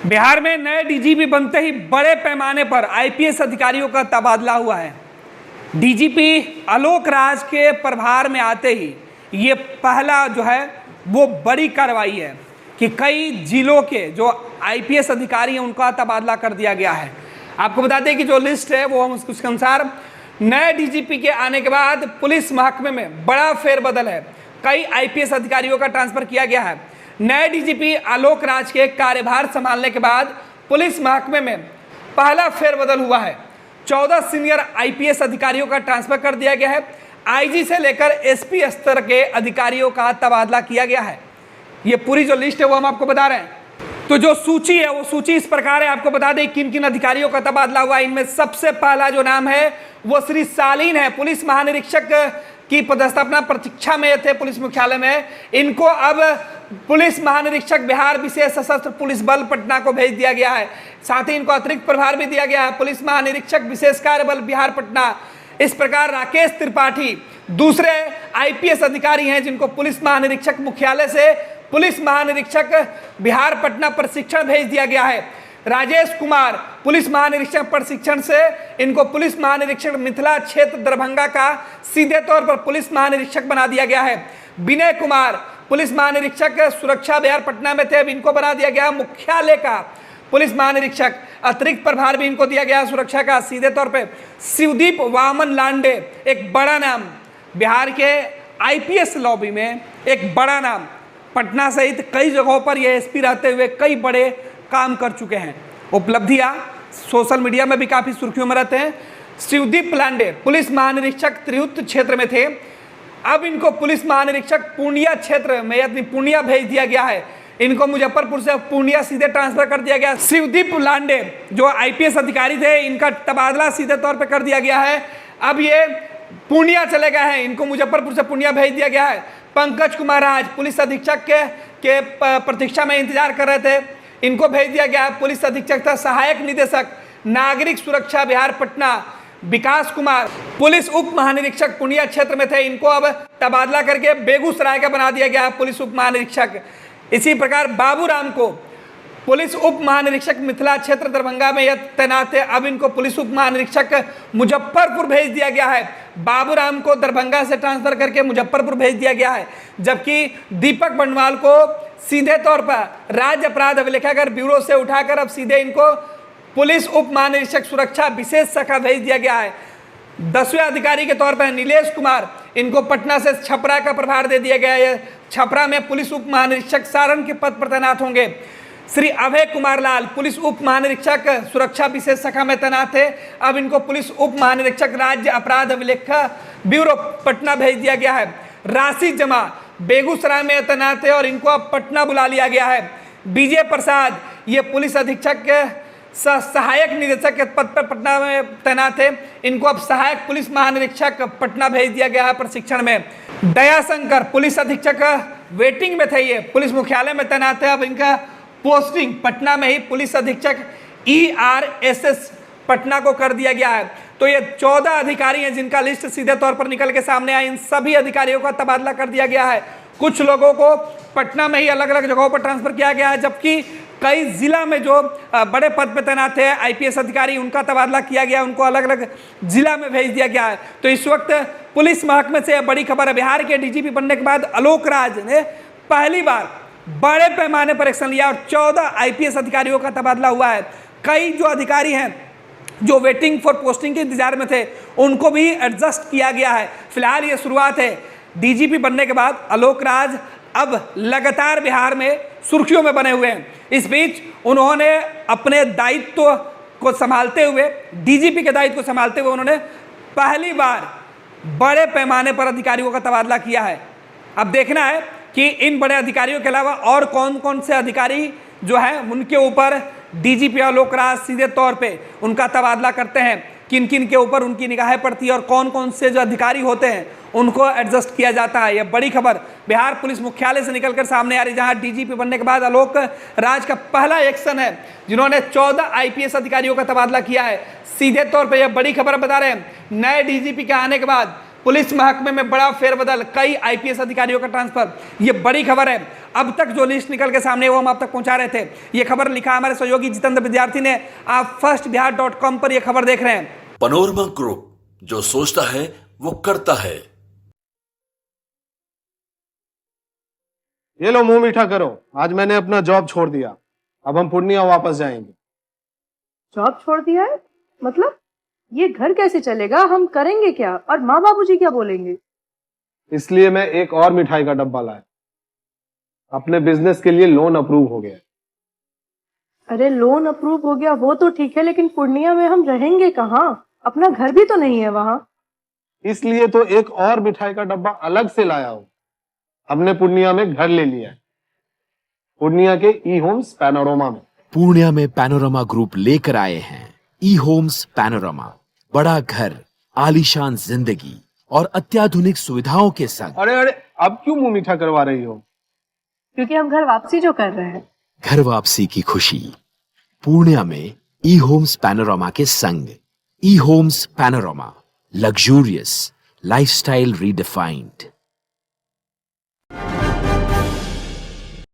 बिहार में नए डीजीपी बनते ही बड़े पैमाने पर आईपीएस अधिकारियों का तबादला हुआ है। डीजीपी आलोक राज के प्रभार में आते ही ये पहला जो है वो बड़ी कार्रवाई है कि कई जिलों के जो आईपीएस अधिकारी हैं उनका तबादला कर दिया गया है। आपको बता दें कि जो लिस्ट है वो हम उसके अनुसार नए डीजीपी के आने के बाद पुलिस महकमे में बड़ा फेरबदल है। कई आईपीएस अधिकारियों का ट्रांसफर किया गया है। नए डीजीपी आलोक राज के कार्यभार संभालने के बाद पुलिस महकमे में पहला फेरबदल हुआ है। 14 सीनियर आईपीएस अधिकारियों का ट्रांसफर कर दिया गया है। आईजी से लेकर एसपी स्तर के अधिकारियों का तबादला किया गया है। ये पूरी जो लिस्ट है वो हम आपको बता रहे हैं। तो जो सूची है वो सूची इस प्रकार है। आपको बता दें किन किन अधिकारियों का तबादला हुआ। इनमें सबसे पहला जो नाम है वो श्री शालीन है। पुलिस महानिरीक्षक की पदस्थापना प्रतीक्षा में थे पुलिस मुख्यालय में। इनको अब पुलिस महानिरीक्षक बिहार विशेष सशस्त्र पुलिस बल पटना को भेज दिया गया है। साथ ही इनको अतिरिक्त प्रभार भी दिया गया है, पुलिस महानिरीक्षक विशेष कार्य बल बिहार पटना। इस प्रकार राकेश त्रिपाठी दूसरे आईपीएस अधिकारी हैं जिनको पुलिस महानिरीक्षक मुख्यालय से पुलिस महानिरीक्षक बिहार पटना प्रशिक्षण भेज दिया गया है। राजेश कुमार पुलिस महानिरीक्षक प्रशिक्षण से इनको पुलिस महानिरीक्षक मिथिला क्षेत्र दरभंगा का सीधे तौर पर पुलिस महानिरीक्षक बना दिया गया है। विनय कुमार पुलिस महानिरीक्षक सुरक्षा बिहार पटना में थे, अब इनको बना दिया गया मुख्यालय का पुलिस महानिरीक्षक। अतिरिक्त प्रभार भी इनको दिया गया सुरक्षा का सीधे तौर पे। शिवदीप वामन लांडे एक बड़ा नाम, बिहार के आईपीएस लॉबी में एक बड़ा नाम, पटना सहित कई जगहों पर ये एसपी रहते हुए कई बड़े काम कर चुके हैं। उपलब्धियां सोशल मीडिया में भी काफ़ी सुर्खियों में रहते हैं। शिवदीप लांडे पुलिस महानिरीक्षक त्रिहुत क्षेत्र में थे, अब इनको पुलिस महानिरीक्षक पूर्णिया क्षेत्र में यानी पूर्णिया भेज दिया गया है। इनको मुजफ्फरपुर से पूर्णिया सीधे ट्रांसफर कर दिया गया। शिवदीप लांडे जो आईपीएस अधिकारी थे इनका तबादला सीधे तौर पर कर दिया गया है। अब ये पूर्णिया चले गए हैं, इनको मुजफ्फरपुर से पूर्णिया भेज दिया गया है। पंकज कुमार राज पुलिस अधीक्षक के प्रतीक्षा में इंतजार कर रहे थे, इनको भेज दिया गया है पुलिस अधीक्षक था। सहायक निदेशक नागरिक सुरक्षा बिहार पटना विकास कुमार पुलिस उप महानिरीक्षक पूर्णिया क्षेत्र में थे, इनको अब तबादला करके बेगूसराय का बना दिया गया है पुलिस उप महानिरीक्षक। इसी प्रकार बाबूराम को पुलिस उप महानिरीक्षक मिथिला क्षेत्र दरभंगा में यह तैनात है, अब इनको पुलिस उप महानिरीक्षक मुजफ्फरपुर भेज दिया गया है। बाबूराम को दरभंगा से ट्रांसफर करके मुजफ्फरपुर भेज दिया गया है, जबकि दीपक बंडवाल को सीधे तौर पर राज्य अपराध अभिलेखागार ब्यूरो से उठाकर अब सीधे इनको पुलिस उप महानिरीक्षक सुरक्षा विशेष शाखा भेज दिया गया है। 10वें अधिकारी के तौर पर नीलेश कुमार, इनको पटना से छपरा का प्रभार दे दिया गया है। छपरा में पुलिस उप महानिरीक्षक सारण के पद पर तैनात होंगे। श्री अभय कुमार लाल पुलिस उप महानिरीक्षक सुरक्षा विशेष शाखा में तैनात है, अब इनको पुलिस उप महानिरीक्षक राज्य अपराध अभिलेखा ब्यूरो पटना भेज दिया गया है। राशि जमा बेगूसराय में तैनात है और इनको अब पटना बुला लिया गया है। विजय प्रसाद ये पुलिस अधीक्षक के सहायक निदेशक के पद पर पटना में तैनात है, इनको अब सहायक पुलिस महानिरीक्षक पटना भेज दिया गया है प्रशिक्षण में। दयाशंकर पुलिस अधीक्षक वेटिंग में थे, ये पुलिस मुख्यालय में तैनात है, अब इनका पोस्टिंग पटना में ही पुलिस अधीक्षक ERSS पटना को कर दिया गया है। तो ये 14 अधिकारी हैं जिनका लिस्ट सीधे तौर पर निकल के सामने आया। इन सभी अधिकारियों का तबादला कर दिया गया है। कुछ लोगों को पटना में ही अलग अलग जगहों पर ट्रांसफर किया गया है, जबकि कई जिला में जो बड़े पद पर तैनात है आईपीएस अधिकारी उनका तबादला किया गया, उनको अलग अलग जिला में भेज दिया गया है। तो इस वक्त पुलिस महकमे से बड़ी खबर है। बिहार के डीजीपी बनने के बाद आलोक राज ने पहली बार बड़े पैमाने पर एक्शन लिया और 14 आईपीएस अधिकारियों का तबादला हुआ है। कई जो अधिकारी हैं जो वेटिंग फॉर पोस्टिंग के इंतजार में थे उनको भी एडजस्ट किया गया है। फिलहाल ये शुरुआत है। डीजीपी बनने के बाद आलोक राज अब लगातार बिहार में सुर्खियों में बने हुए हैं। इस बीच उन्होंने अपने दायित्व को संभालते हुए, डीजीपी के दायित्व को संभालते हुए उन्होंने पहली बार बड़े पैमाने पर अधिकारियों का तबादला किया है। अब देखना है कि इन बड़े अधिकारियों के अलावा और कौन कौन से अधिकारी जो हैं उनके ऊपर डीजीपी आलोक राज सीधे तौर पे उनका तबादला करते हैं, किन किन के ऊपर उनकी निगाहें पड़ती है और कौन कौन से जो अधिकारी होते हैं उनको एडजस्ट किया जाता है। यह बड़ी खबर बिहार पुलिस मुख्यालय से निकलकर सामने आ रही, जहां डीजीपी बनने के बाद आलोक राज का पहला एक्शन है जिन्होंने 14 आईपीएस अधिकारियों का तबादला किया है। सीधे तौर पर यह बड़ी खबर बता रहे हैं। नए डीजीपी के आने के बाद पुलिस महकमे में बड़ा फेरबदल, कई आईपीएस अधिकारियों का ट्रांसफर। ये बड़ी खबर है। अब तक जो लिस्ट निकल के सामने वो हम आप तक पहुंचा रहे थे। ये खबर लिखा हमारे सहयोगी जितेंद्र विद्यार्थी ने। आप फर्स्टबिहार.com पर ये खबर देख रहे हैं। पैनोरमा ग्रुप, जो सोचता है वो करता है। ये लो मुंह मीठा करो, आज मैंने अपना जॉब छोड़ दिया। अब हम पूर्णिया वापस जाएंगे। जॉब छोड़ दिया है? मतलब ये घर कैसे चलेगा? हम करेंगे क्या? और माँ बाबूजी क्या बोलेंगे? इसलिए मैं एक और मिठाई का डब्बा लाया। अपने बिजनेस के लिए लोन अप्रूव हो गया। अरे लोन अप्रूव हो गया वो तो ठीक है, लेकिन पूर्णिया में हम रहेंगे कहाँ? अपना घर भी तो नहीं है वहाँ। इसलिए तो एक और मिठाई का डब्बा अलग से लाया हूँ। हमने पूर्णिया में घर ले लिया है, पूर्णिया के ई होम्स पैनोरमा में। पूर्णिया में पैनोरमा ग्रुप लेकर आए हैं ई होम्स पैनोरमा। बड़ा घर, आलीशान जिंदगी और अत्याधुनिक सुविधाओं के संग। अरे अब क्यों मुंह मीठा करवा रही हो? क्योंकि हम घर वापसी जो कर रहे हैं। घर वापसी की खुशी पूर्णिया में ई होम्स पैनोरमा के संग। E homes panorama, luxurious lifestyle redefined.